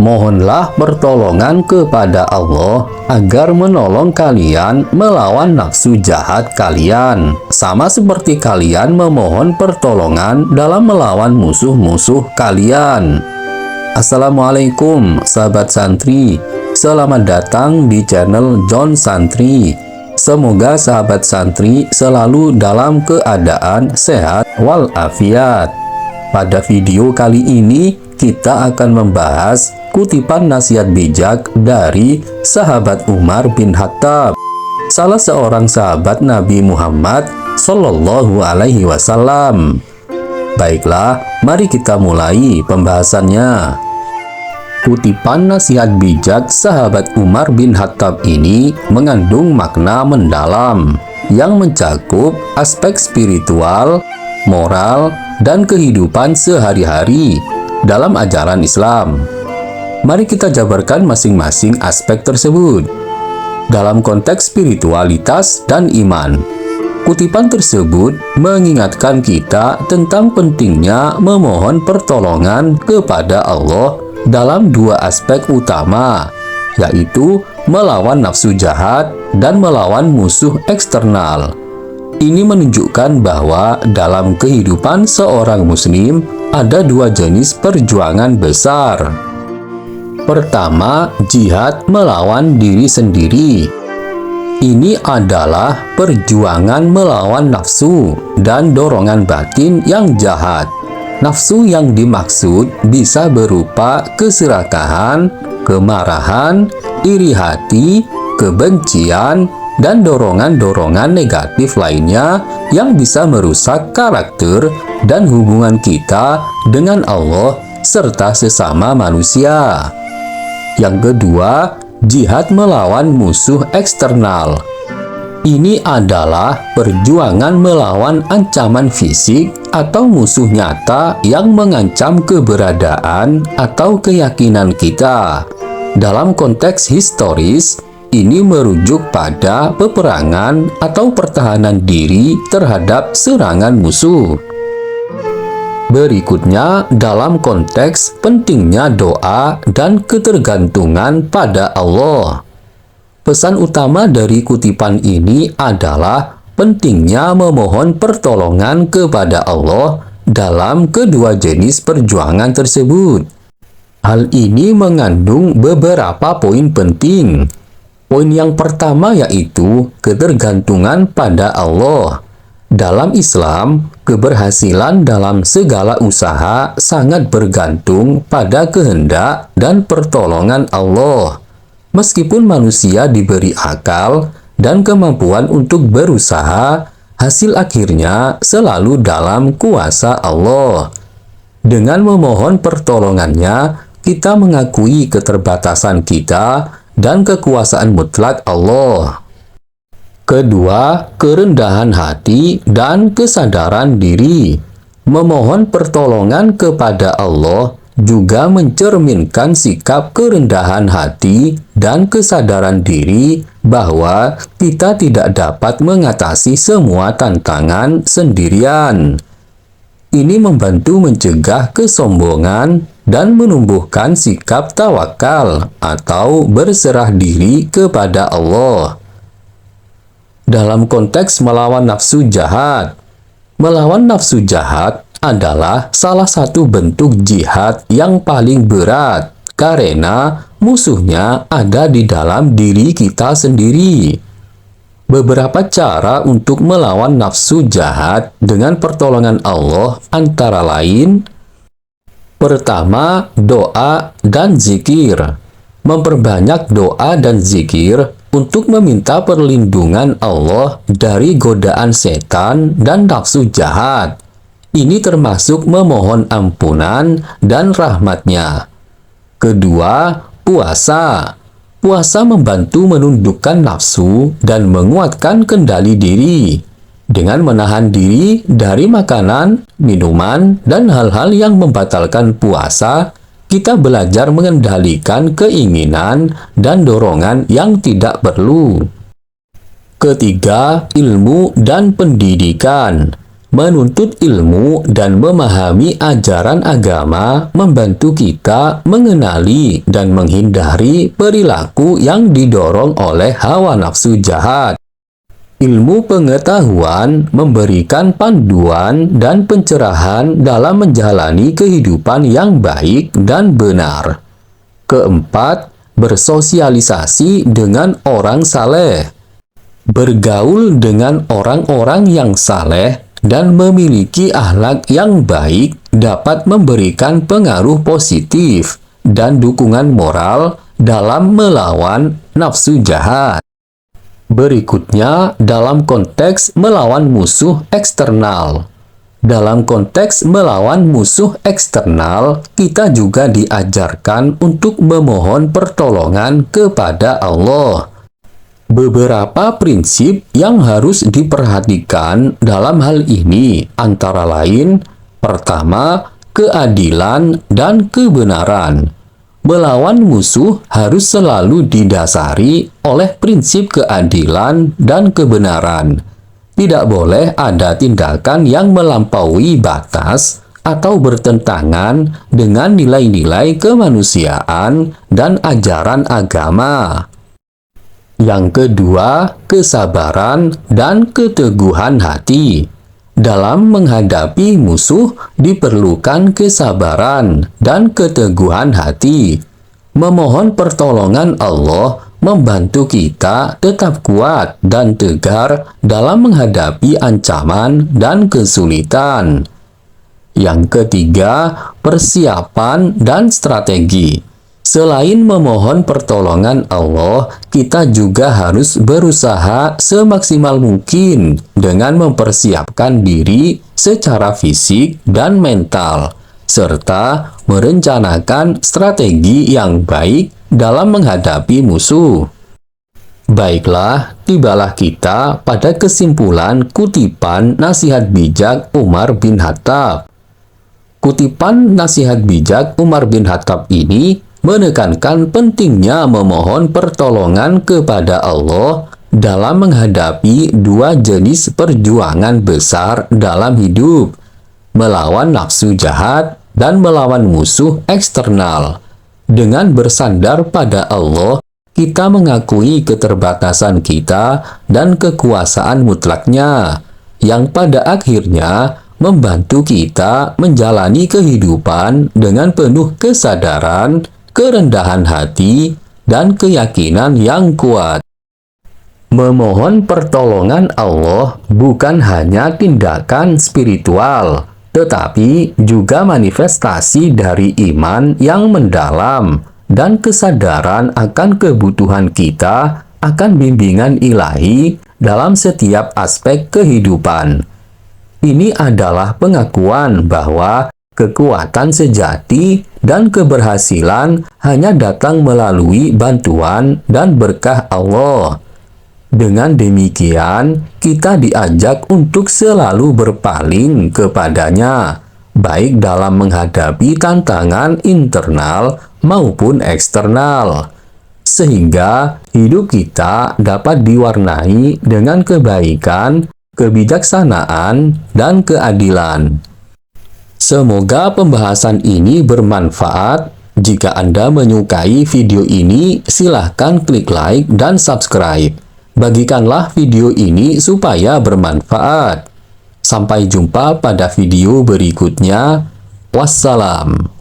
mohonlah pertolongan kepada Allah agar menolong kalian melawan nafsu jahat kalian, sama seperti kalian memohon pertolongan dalam melawan musuh-musuh kalian. Assalamualaikum sahabat santri, selamat datang di channel John Santri. Semoga sahabat santri selalu dalam keadaan sehat walafiat. Pada video kali ini kita akan membahas kutipan nasihat bijak dari sahabat Umar bin Khattab, salah seorang sahabat Nabi Muhammad Shallallahu Alaihi Wasallam. Baiklah, mari kita mulai pembahasannya. Kutipan nasihat bijak sahabat Umar bin Khattab ini mengandung makna mendalam yang mencakup aspek spiritual, moral, dan kehidupan sehari-hari dalam ajaran Islam. Mari kita jabarkan masing-masing aspek tersebut. Dalam konteks spiritualitas dan iman, kutipan tersebut mengingatkan kita tentang pentingnya memohon pertolongan kepada Allah dalam dua aspek utama, yaitu melawan nafsu jahat dan melawan musuh eksternal. Ini menunjukkan bahwa dalam kehidupan seorang muslim ada dua jenis perjuangan besar. Pertama, jihad melawan diri sendiri. Ini adalah perjuangan melawan nafsu dan dorongan batin yang jahat. Nafsu yang dimaksud bisa berupa keserakahan, kemarahan, iri hati, kebencian, dan dorongan-dorongan negatif lainnya yang bisa merusak karakter dan hubungan kita dengan Allah serta sesama manusia. Yang kedua, jihad melawan musuh eksternal. Ini adalah perjuangan melawan ancaman fisik atau musuh nyata yang mengancam keberadaan atau keyakinan kita. Dalam konteks historis, ini merujuk pada peperangan atau pertahanan diri terhadap serangan musuh. Berikutnya, dalam konteks pentingnya doa dan ketergantungan pada Allah. Pesan utama dari kutipan ini adalah pentingnya memohon pertolongan kepada Allah dalam kedua jenis perjuangan tersebut. Hal ini mengandung beberapa poin penting. Poin yang pertama yaitu ketergantungan pada Allah. Dalam Islam, keberhasilan dalam segala usaha sangat bergantung pada kehendak dan pertolongan Allah. Meskipun manusia diberi akal dan kemampuan untuk berusaha, hasil akhirnya selalu dalam kuasa Allah. Dengan memohon pertolongannya, kita mengakui keterbatasan kita dan kekuasaan mutlak Allah. Kedua, kerendahan hati dan kesadaran diri. Memohon pertolongan kepada Allah juga mencerminkan sikap kerendahan hati dan kesadaran diri bahwa kita tidak dapat mengatasi semua tantangan sendirian. Ini membantu mencegah kesombongan dan menumbuhkan sikap tawakal atau berserah diri kepada Allah. Dalam konteks melawan nafsu jahat, melawan nafsu jahat adalah salah satu bentuk jihad yang paling berat karena musuhnya ada di dalam diri kita sendiri. Beberapa cara untuk melawan nafsu jahat dengan pertolongan Allah antara lain: pertama, doa dan zikir. Memperbanyak doa dan zikir untuk meminta perlindungan Allah dari godaan setan dan nafsu jahat. Ini termasuk memohon ampunan dan rahmatnya. Kedua, puasa. Puasa membantu menundukkan nafsu dan menguatkan kendali diri. Dengan menahan diri dari makanan, minuman, dan hal-hal yang membatalkan puasa, kita belajar mengendalikan keinginan dan dorongan yang tidak perlu. Ketiga, ilmu dan pendidikan. Menuntut ilmu dan memahami ajaran agama membantu kita mengenali dan menghindari perilaku yang didorong oleh hawa nafsu jahat. Ilmu pengetahuan memberikan panduan dan pencerahan dalam menjalani kehidupan yang baik dan benar. Keempat, bersosialisasi dengan orang saleh. Bergaul dengan orang-orang yang saleh dan memiliki akhlak yang baik dapat memberikan pengaruh positif dan dukungan moral dalam melawan nafsu jahat. Berikutnya, dalam konteks melawan musuh eksternal. Dalam konteks melawan musuh eksternal, kita juga diajarkan untuk memohon pertolongan kepada Allah. Beberapa prinsip yang harus diperhatikan dalam hal ini antara lain, pertama, keadilan dan kebenaran. Melawan musuh harus selalu didasari oleh prinsip keadilan dan kebenaran. Tidak boleh ada tindakan yang melampaui batas atau bertentangan dengan nilai-nilai kemanusiaan dan ajaran agama. Yang kedua, kesabaran dan keteguhan hati. Dalam menghadapi musuh diperlukan kesabaran dan keteguhan hati. Memohon pertolongan Allah membantu kita tetap kuat dan tegar dalam menghadapi ancaman dan kesulitan. Yang ketiga, persiapan dan strategi. Selain memohon pertolongan Allah, kita juga harus berusaha semaksimal mungkin dengan mempersiapkan diri secara fisik dan mental, serta merencanakan strategi yang baik dalam menghadapi musuh. Baiklah, tibalah kita pada kesimpulan kutipan nasihat bijak Umar bin Khattab. Kutipan nasihat bijak Umar bin Khattab ini menekankan pentingnya memohon pertolongan kepada Allah dalam menghadapi dua jenis perjuangan besar dalam hidup, melawan nafsu jahat dan melawan musuh eksternal. Dengan bersandar pada Allah, kita mengakui keterbatasan kita dan kekuasaan mutlaknya, yang pada akhirnya membantu kita menjalani kehidupan dengan penuh kesadaran, kerendahan hati, dan keyakinan yang kuat. Memohon pertolongan Allah bukan hanya tindakan spiritual, tetapi juga manifestasi dari iman yang mendalam dan kesadaran akan kebutuhan kita akan bimbingan ilahi dalam setiap aspek kehidupan. Ini adalah pengakuan bahwa kekuatan sejati dan keberhasilan hanya datang melalui bantuan dan berkah Allah. Dengan demikian, kita diajak untuk selalu berpaling kepadanya, baik dalam menghadapi tantangan internal maupun eksternal, sehingga hidup kita dapat diwarnai dengan kebaikan, kebijaksanaan, dan keadilan. Semoga pembahasan ini bermanfaat. Jika Anda menyukai video ini, silahkan klik like dan subscribe. Bagikanlah video ini supaya bermanfaat. Sampai jumpa pada video berikutnya. Wassalam.